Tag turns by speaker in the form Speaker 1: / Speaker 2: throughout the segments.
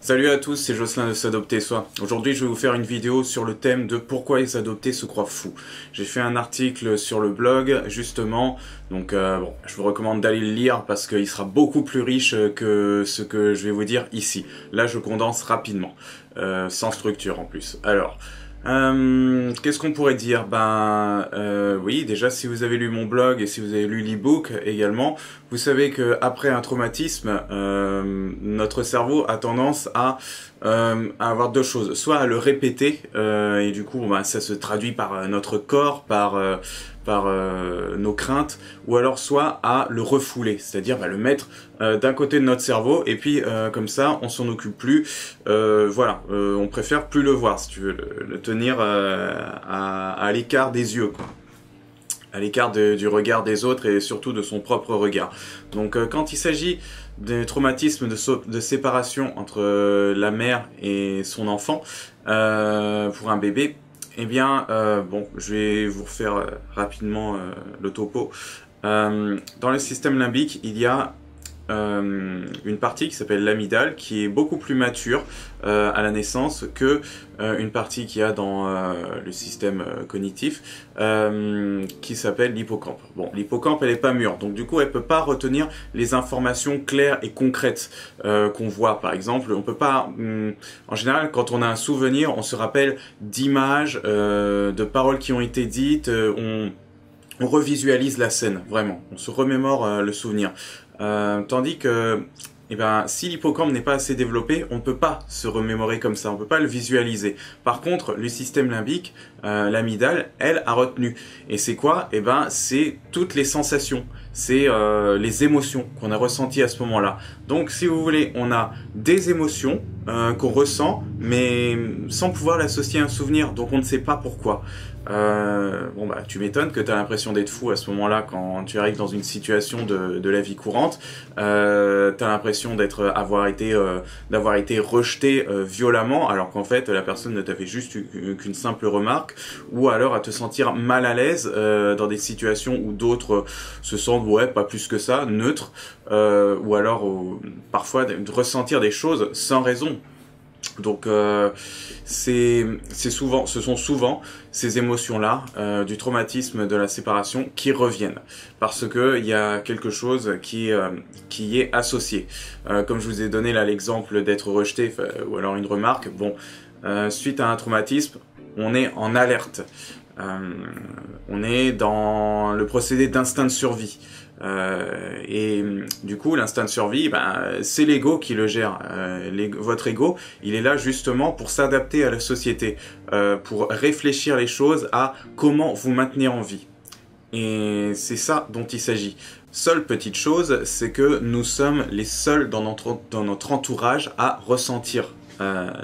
Speaker 1: Salut à tous, c'est Jocelyn de S'Adopter Soi. Aujourd'hui, je vais vous faire une vidéo sur le thème de pourquoi les adoptés se croient fous. J'ai fait un article sur le blog, justement, donc bon, je vous recommande d'aller le lire parce qu'il sera beaucoup plus riche que ce que je vais vous dire ici. Là, je condense rapidement, sans structure en plus. Alors, qu'est-ce qu'on pourrait dire? Oui, déjà si vous avez lu mon blog et si vous avez lu l'e-book également, vous savez que après un traumatisme, notre cerveau a tendance à avoir deux choses, soit à le répéter et du coup ça se traduit par notre corps, par nos craintes, ou alors soit à le refouler, c'est-à-dire le mettre d'un côté de notre cerveau et puis comme ça on s'en occupe plus, on préfère plus le voir si tu veux, le tenir à l'écart des yeux, quoi. À l'écart du regard des autres et surtout de son propre regard. Donc quand il s'agit des traumatismes de séparation entre la mère et son enfant, pour un bébé, eh bien, je vais vous refaire rapidement le topo. Dans le système limbique, il y a une partie qui s'appelle l'amygdale, qui est beaucoup plus mature à la naissance que une partie qu'il y a dans le système cognitif qui s'appelle l'hippocampe. Bon, l'hippocampe elle est pas mûre, donc du coup elle peut pas retenir les informations claires et concrètes qu'on voit. Par exemple, on peut pas, en général quand on a un souvenir, on se rappelle d'images, de paroles qui ont été dites, on revisualise la scène, vraiment, on se remémore le souvenir. Tandis que si l'hippocampe n'est pas assez développé, on ne peut pas se remémorer comme ça, on ne peut pas le visualiser. Par contre, le système limbique, l'amygdale, elle a retenu. Et c'est quoi? C'est toutes les sensations, c'est les émotions qu'on a ressenties à ce moment-là. Donc si vous voulez, on a des émotions qu'on ressent, mais sans pouvoir l'associer à un souvenir, donc on ne sait pas pourquoi. Tu m'étonnes que tu as l'impression d'être fou à ce moment-là quand tu arrives dans une situation de la vie courante. Tu as l'impression d'avoir été rejeté violemment, alors qu'en fait la personne ne t'avait juste qu'une simple remarque, ou alors à te sentir mal à l'aise dans des situations où d'autres se sentent pas plus que ça, neutres, ou alors parfois de ressentir des choses sans raison. Donc ce sont souvent ces émotions-là du traumatisme de la séparation qui reviennent parce que il y a quelque chose qui est associé. Comme je vous ai donné là l'exemple d'être rejeté ou alors une remarque. Suite à un traumatisme, on est en alerte. On est dans le procédé d'instinct de survie. Et du coup l'instinct de survie, c'est l'ego qui le gère. Votre ego, il est là justement pour s'adapter à la société, pour réfléchir les choses à comment vous maintenir en vie. Et c'est ça dont il s'agit. Seule petite chose, c'est que nous sommes les seuls dans notre entourage à ressentir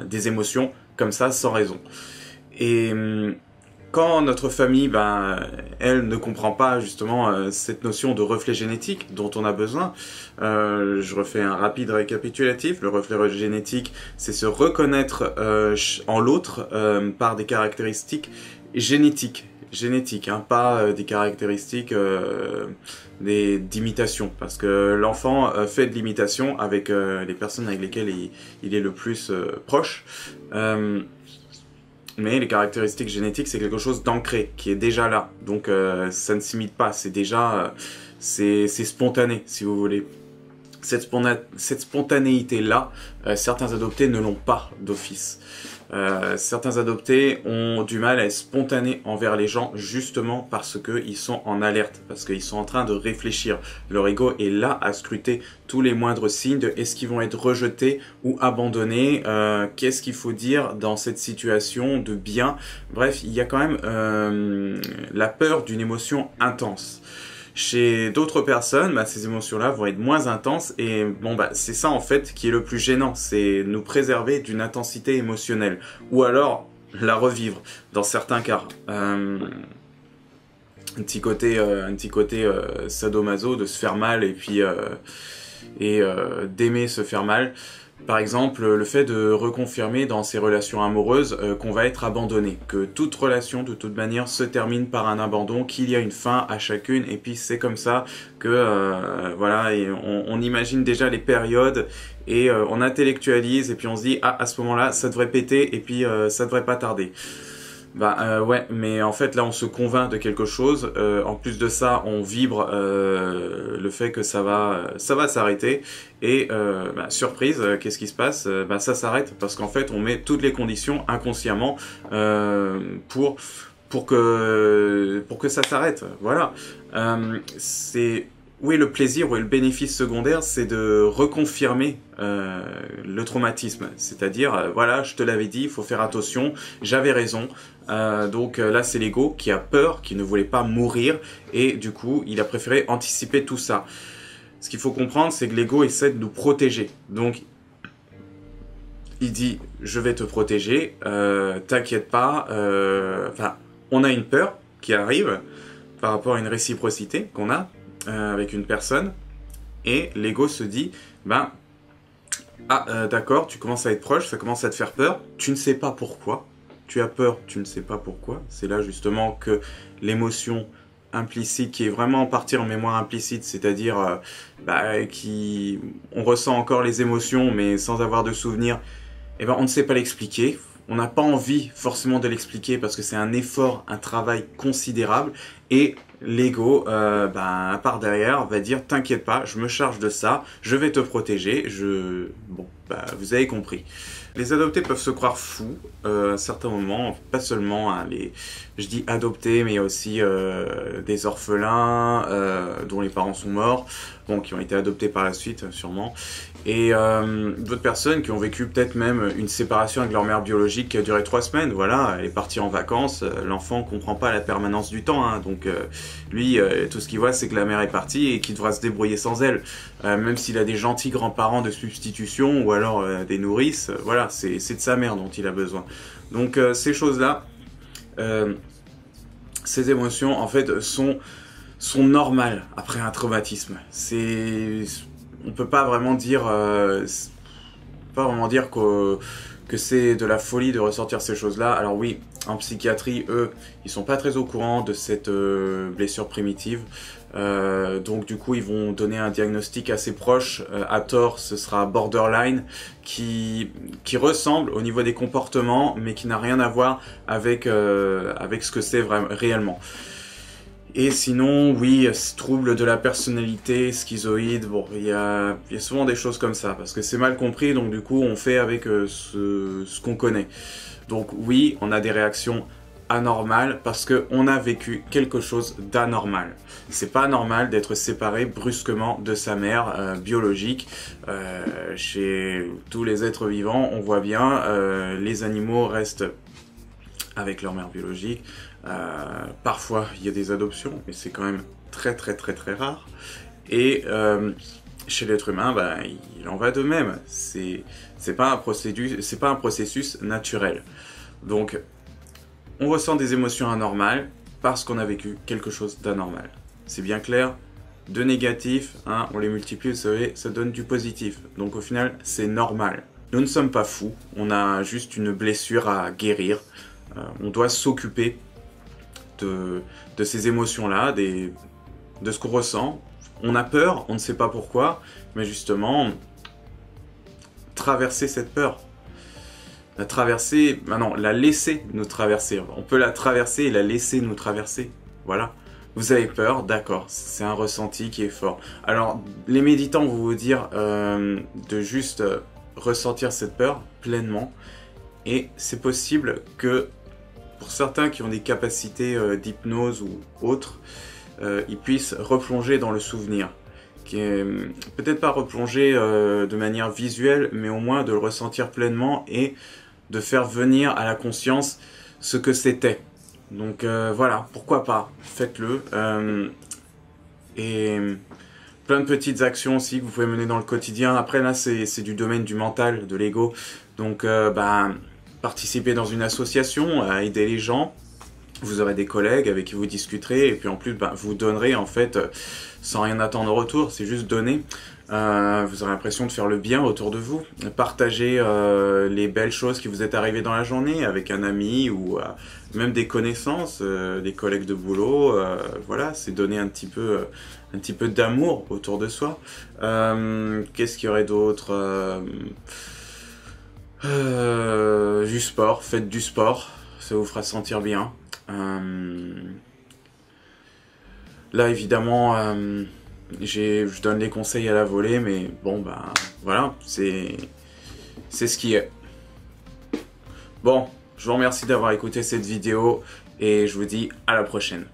Speaker 1: des émotions comme ça sans raison. Et quand notre famille, elle ne comprend pas justement cette notion de reflet génétique dont on a besoin, je refais un rapide récapitulatif. Le reflet génétique, c'est se reconnaître en l'autre par des caractéristiques génétiques, pas des caractéristiques d'imitation, parce que l'enfant fait de l'imitation avec les personnes avec lesquelles il est le plus proche. Mais les caractéristiques génétiques, c'est quelque chose d'ancré, qui est déjà là. Donc ça ne s'imite pas, c'est déjà c'est spontané, si vous voulez. Cette spontanéité-là, certains adoptés ne l'ont pas d'office. Certains adoptés ont du mal à être spontanés envers les gens justement parce qu'ils sont en alerte, parce qu'ils sont en train de réfléchir. Leur ego est là à scruter tous les moindres signes de est-ce qu'ils vont être rejetés ou abandonnés, qu'est-ce qu'il faut dire dans cette situation de bien. Bref, il y a quand même la peur d'une émotion intense. Chez d'autres personnes, ces émotions-là vont être moins intenses et c'est ça en fait qui est le plus gênant, c'est nous préserver d'une intensité émotionnelle ou alors la revivre dans certains cas. Un petit côté sadomaso de se faire mal et puis d'aimer se faire mal. Par exemple, le fait de reconfirmer dans ses relations amoureuses qu'on va être abandonné, que toute relation de toute manière se termine par un abandon, qu'il y a une fin à chacune, et puis c'est comme ça que voilà, et on imagine déjà les périodes et on intellectualise et puis on se dit ah à ce moment-là ça devrait péter et puis ça devrait pas tarder. Bah ouais, mais en fait là on se convainc de quelque chose. En plus de ça, on vibre le fait que ça va s'arrêter. Et surprise, qu'est-ce qui se passe? Bah ça s'arrête parce qu'en fait on met toutes les conditions inconsciemment pour que ça s'arrête. Voilà. C'est où est le plaisir, où est le bénéfice secondaire, c'est de reconfirmer le traumatisme. C'est-à-dire, voilà, je te l'avais dit, il faut faire attention, j'avais raison. Donc là, c'est l'ego qui a peur, qui ne voulait pas mourir, et du coup, il a préféré anticiper tout ça. Ce qu'il faut comprendre, c'est que l'ego essaie de nous protéger. Donc, il dit, je vais te protéger, t'inquiète pas. Enfin, on a une peur qui arrive par rapport à une réciprocité qu'on a avec une personne, et l'ego se dit, ben, d'accord, tu commences à être proche, ça commence à te faire peur, tu ne sais pas pourquoi, tu as peur, tu ne sais pas pourquoi, c'est là justement que l'émotion implicite, qui est vraiment en partie en mémoire implicite, c'est-à-dire on ressent encore les émotions mais sans avoir de souvenir, et ben on ne sait pas l'expliquer. On n'a pas envie forcément de l'expliquer parce que c'est un effort, un travail considérable, et l'ego, à part derrière, va dire t'inquiète pas, je me charge de ça, je vais te protéger, vous avez compris. Les adoptés peuvent se croire fous à certains moments, pas seulement hein, je dis adoptés, mais il y a aussi des orphelins dont les parents sont morts, bon, qui ont été adoptés par la suite sûrement, et d'autres personnes qui ont vécu peut-être même une séparation avec leur mère biologique qui a duré 3 semaines, voilà, elle est partie en vacances, l'enfant comprend pas la permanence du temps, hein, donc lui, tout ce qu'il voit c'est que la mère est partie et qu'il devra se débrouiller sans elle, même s'il a des gentils grands-parents de substitution ou alors des nourrices, voilà, c'est de sa mère dont il a besoin. Donc ces choses-là, ces émotions en fait sont normales après un traumatisme. On peut pas vraiment dire que c'est de la folie de ressortir ces choses-là. Alors oui, en psychiatrie, eux, ils sont pas très au courant de cette blessure primitive. Donc du coup, ils vont donner un diagnostic assez proche. À tort, ce sera borderline, qui ressemble au niveau des comportements, mais qui n'a rien à voir avec ce que c'est réellement. Et sinon, oui, trouble de la personnalité, schizoïde, bon, il y a souvent des choses comme ça, parce que c'est mal compris, donc du coup, on fait avec ce qu'on connaît. Donc oui, on a des réactions anormales, parce qu'on a vécu quelque chose d'anormal. C'est pas normal d'être séparé brusquement de sa mère biologique. Chez tous les êtres vivants, on voit bien, les animaux restent avec leur mère biologique. Parfois il y a des adoptions, mais c'est quand même très rare. Et chez l'être humain, il en va de même. C'est pas un processus naturel. Donc on ressent des émotions anormales parce qu'on a vécu quelque chose d'anormal. C'est bien clair. De négatif, hein, on les multiplie, vous savez, ça donne du positif. Donc au final, c'est normal. Nous ne sommes pas fous, on a juste une blessure à guérir. On doit s'occuper de ces émotions-là, de ce qu'on ressent. On a peur, on ne sait pas pourquoi, mais justement, traverser cette peur. La laisser nous traverser. On peut la traverser et la laisser nous traverser. Voilà. Vous avez peur, d'accord, c'est un ressenti qui est fort. Alors, les méditants vont vous dire de juste ressentir cette peur pleinement. Et c'est possible que pour certains qui ont des capacités d'hypnose ou autres, ils puissent replonger dans le souvenir. Peut-être pas replonger de manière visuelle, mais au moins de le ressentir pleinement et de faire venir à la conscience ce que c'était. Donc voilà, pourquoi pas, faites-le. Et plein de petites actions aussi que vous pouvez mener dans le quotidien. Après là, c'est du domaine du mental, de l'ego. Donc participer dans une association, à aider les gens. Vous aurez des collègues avec qui vous discuterez et puis en plus vous donnerez en fait sans rien attendre en retour, c'est juste donner. Vous aurez l'impression de faire le bien autour de vous. Partager les belles choses qui vous est arrivées dans la journée avec un ami ou même des connaissances, des collègues de boulot. Voilà, c'est donner un petit peu d'amour autour de soi. Qu'est-ce qu'il y aurait d'autre? Du sport, faites du sport, ça vous fera sentir bien. Là, évidemment, je donne les conseils à la volée, mais bon, bah, voilà, c'est ce qui est. Bon, je vous remercie d'avoir écouté cette vidéo et je vous dis à la prochaine.